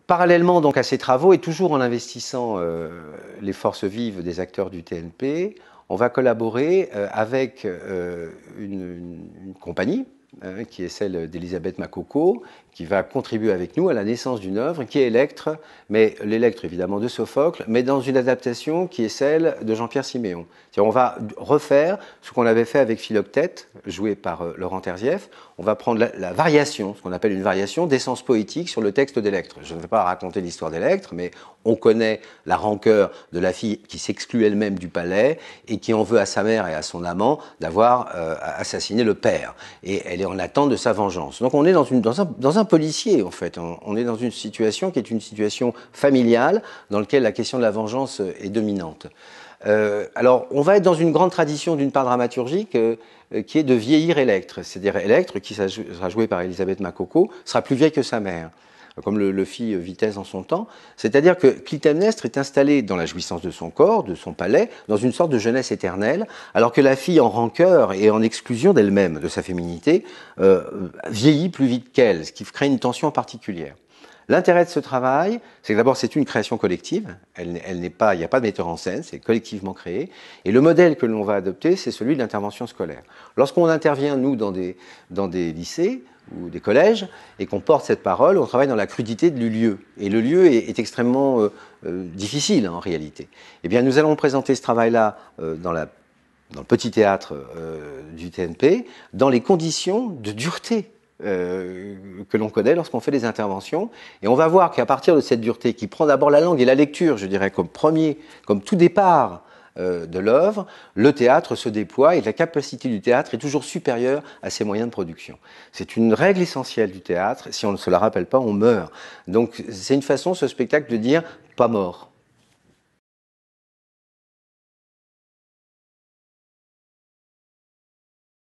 Parallèlement donc à ces travaux et toujours en investissant les forces vives des acteurs du TNP, on va collaborer avec une compagnie qui est celle d'Elisabeth Makoko, qui va contribuer avec nous à la naissance d'une œuvre qui est Électre, mais l'Électre évidemment de Sophocle, mais dans une adaptation qui est celle de Jean-Pierre Siméon. On va refaire ce qu'on avait fait avec Philoctète, joué par Laurent Terzieff. On va prendre la variation, ce qu'on appelle une variation d'essence poétique sur le texte d'Électre. Je ne vais pas raconter l'histoire d'Électre, mais on connaît la rancœur de la fille qui s'exclut elle-même du palais et qui en veut à sa mère et à son amant d'avoir assassiné le père. Et elle est en attente de sa vengeance. Donc on est dans un policier, en fait. On est dans une situation qui est une situation familiale dans laquelle la question de la vengeance est dominante. Alors, on va être dans une grande tradition, d'une part dramaturgique, qui est de vieillir Électre. C'est-à-dire Électre, qui sera joué par Elisabeth Makoko, sera plus vieille que sa mère, comme le fit Vitesse en son temps. C'est-à-dire que Clytemnestre est installée dans la jouissance de son corps, de son palais, dans une sorte de jeunesse éternelle, alors que la fille, en rancœur et en exclusion d'elle-même, de sa féminité, vieillit plus vite qu'elle, ce qui crée une tension particulière. L'intérêt de ce travail, c'est que d'abord c'est une création collective, il n'y a pas de metteur en scène, c'est collectivement créé, et le modèle que l'on va adopter, c'est celui de l'intervention scolaire. Lorsqu'on intervient, nous, dans des lycées ou des collèges, et qu'on porte cette parole, on travaille dans la crudité du lieu, et le lieu est extrêmement difficile en réalité. Eh bien, nous allons présenter ce travail-là dans le petit théâtre du TNP, dans les conditions de dureté que l'on connaît lorsqu'on fait des interventions. Et on va voir qu'à partir de cette dureté, qui prend d'abord la langue et la lecture, je dirais, comme tout départ de l'œuvre, le théâtre se déploie et la capacité du théâtre est toujours supérieure à ses moyens de production. C'est une règle essentielle du théâtre. Si on ne se la rappelle pas, on meurt. Donc c'est une façon, ce spectacle, de dire « pas mort ».